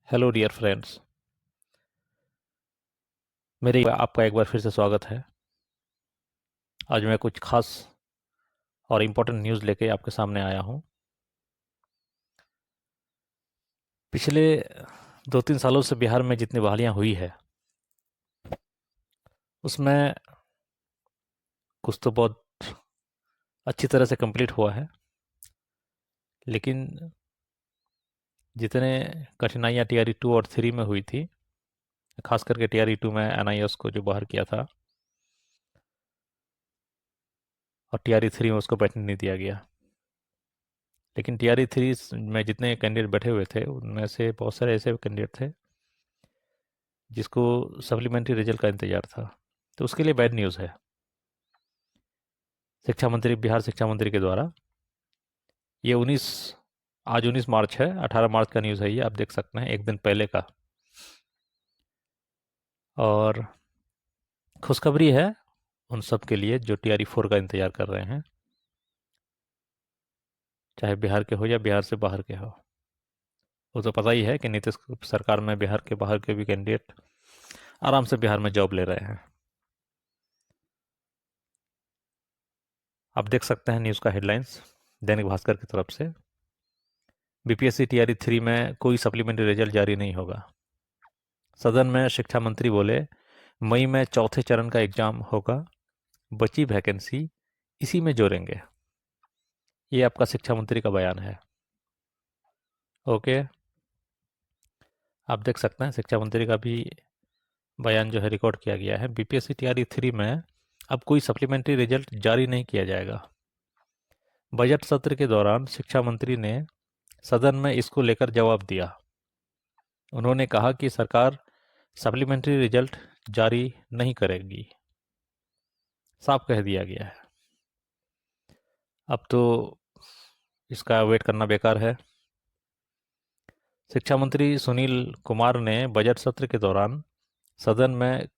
Hello dear friends. मेरे आपका एक बार फिर से स्वागत है। आज मैं कुछ खास और इम्पोर्टेंट न्यूज़ लेके आपके सामने आया हूँ। पिछले 2-3 सालों से बिहार में जितनी बहालियाँ हुई है उसमें कुछ तो बहुत अच्छी तरह से कंप्लीट हुआ है, लेकिन जितने कठिनाइयाँ TRE 2 और 3 में हुई थी, खास करके TRE 2 में NIS को जो बाहर किया था और TRE 3 में उसको बैठने नहीं दिया गया। लेकिन TRE 3 में जितने कैंडिडेट बैठे हुए थे उनमें से बहुत सारे ऐसे कैंडिडेट थे जिसको सप्लीमेंट्री रिजल्ट का इंतज़ार था, तो उसके लिए बैड न्यूज़ है। बिहार शिक्षा मंत्री के द्वारा ये 19 आज 19 मार्च है, 18 मार्च का न्यूज़ है, ये आप देख सकते हैं, एक दिन पहले का। और खुशखबरी है उन सब के लिए जो TRE 4 का इंतज़ार कर रहे हैं, चाहे बिहार के हो या बिहार से बाहर के हो। वो तो पता ही है कि नीतीश सरकार में बिहार के बाहर के भी कैंडिडेट आराम से बिहार में जॉब ले रहे हैं। आप देख सकते हैं न्यूज़ का हेडलाइंस दैनिक भास्कर की तरफ से। BPSC TRE 3 में कोई सप्लीमेंट्री रिजल्ट जारी नहीं होगा। सदन में शिक्षा मंत्री बोले, मई में चौथे चरण का एग्जाम होगा, बची वैकेंसी इसी में जोड़ेंगे। ये आपका शिक्षा मंत्री का बयान है। ओके, आप देख सकते हैं शिक्षा मंत्री का भी बयान जो है रिकॉर्ड किया गया है। BPSC TRE 3 में अब कोई सप्लीमेंट्री रिजल्ट जारी नहीं किया जाएगा। बजट सत्र के दौरान शिक्षा मंत्री ने सदन में इसको लेकर जवाब दिया। उन्होंने कहा कि सरकार सप्लीमेंट्री रिजल्ट जारी नहीं करेगी, साफ कह दिया गया है। अब तो इसका वेट करना बेकार है। शिक्षा मंत्री सुनील कुमार ने बजट सत्र के दौरान सदन में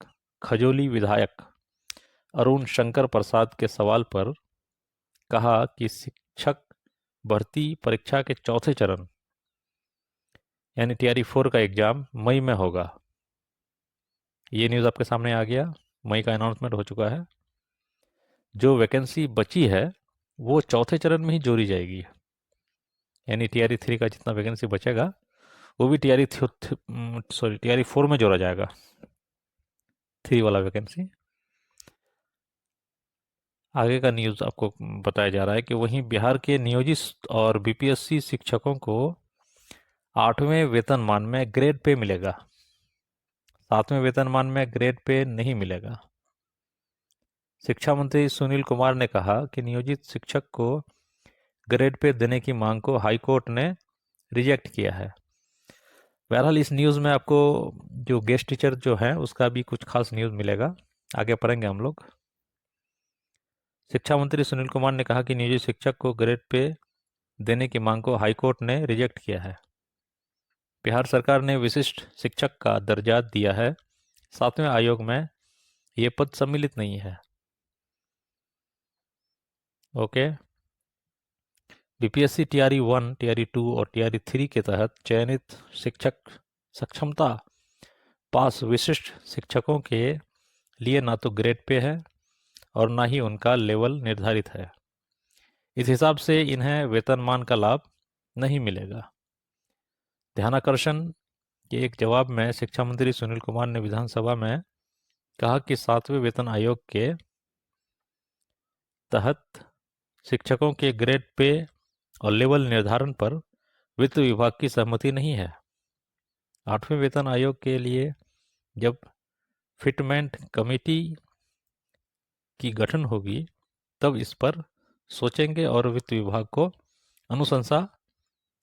खजोली विधायक अरुण शंकर प्रसाद के सवाल पर कहा कि शिक्षक भर्ती परीक्षा के चौथे चरण यानी TRE 4 का एग्जाम मई में होगा। ये न्यूज़ आपके सामने आ गया, मई का अनाउंसमेंट हो चुका है। जो वैकेंसी बची है वो चौथे चरण में ही जोड़ी जाएगी, यानी TRE 3 का जितना वैकेंसी बचेगा वो भी TRE 4 में जोड़ा जाएगा, 3 वाला वैकेंसी। आगे का न्यूज़ आपको बताया जा रहा है कि वहीं बिहार के नियोजित और BPSC शिक्षकों को 8वें वेतनमान में ग्रेड पे मिलेगा, 7वें वेतनमान में ग्रेड पे नहीं मिलेगा। शिक्षा मंत्री सुनील कुमार ने कहा कि नियोजित शिक्षक को ग्रेड पे देने की मांग को हाई कोर्ट ने रिजेक्ट किया है। बहरहाल इस न्यूज़ में आपको जो गेस्ट टीचर जो है उसका भी कुछ खास न्यूज़ मिलेगा, आगे पढ़ेंगे हम लोग। शिक्षा मंत्री सुनील कुमार ने कहा कि नियोजित शिक्षक को ग्रेड पे देने की मांग को हाईकोर्ट ने रिजेक्ट किया है। बिहार सरकार ने विशिष्ट शिक्षक का दर्जा दिया है, 7वें आयोग में ये पद सम्मिलित नहीं है। ओके, BPSC TRE 1, TRE 2 और TRE 3 के तहत चयनित शिक्षक सक्षमता पास विशिष्ट शिक्षकों के लिए ना तो ग्रेड पे है और ना ही उनका लेवल निर्धारित है। इस हिसाब से इन्हें वेतनमान का लाभ नहीं मिलेगा। ध्यानाकर्षण के एक जवाब में शिक्षा मंत्री सुनील कुमार ने विधानसभा में कहा कि 7वें वेतन आयोग के तहत शिक्षकों के ग्रेड पे और लेवल निर्धारण पर वित्त विभाग की सहमति नहीं है। 8वें वेतन आयोग के लिए जब फिटमेंट कमेटी की गठन होगी तब इस पर सोचेंगे और वित्त विभाग को अनुशंसा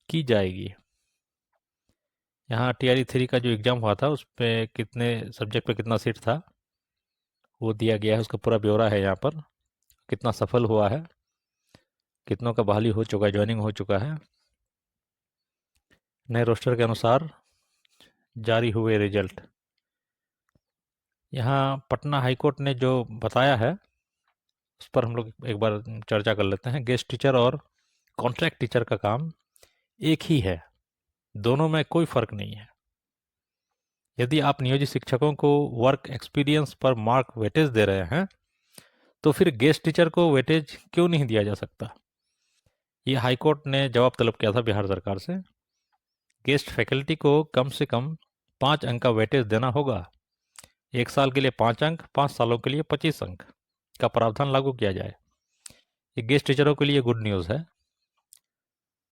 की जाएगी। यहाँ TRE 3 का जो एग्ज़ाम हुआ था उस पर कितने सब्जेक्ट पे कितना सीट था वो दिया गया है, उसका पूरा ब्यौरा है यहाँ पर। कितना सफल हुआ है, कितनों का बहाली हो चुका है, ज्वाइनिंग हो चुका है। नए रोस्टर के अनुसार जारी हुए रिजल्ट। यहाँ पटना हाईकोर्ट ने जो बताया है उस पर हम लोग एक बार चर्चा कर लेते हैं। गेस्ट टीचर और कॉन्ट्रैक्ट टीचर का काम एक ही है, दोनों में कोई फ़र्क नहीं है। यदि आप नियोजित शिक्षकों को वर्क एक्सपीरियंस पर मार्क वेटेज दे रहे हैं तो फिर गेस्ट टीचर को वेटेज क्यों नहीं दिया जा सकता? ये हाईकोर्ट ने जवाब तलब किया था बिहार सरकार से। गेस्ट फैकल्टी को कम से कम 5 अंक का वेटेज देना होगा। 1 साल के लिए 5 अंक, 5 सालों के लिए 25 अंक का प्रावधान लागू किया जाए। ये गेस्ट टीचरों के लिए गुड न्यूज़ है।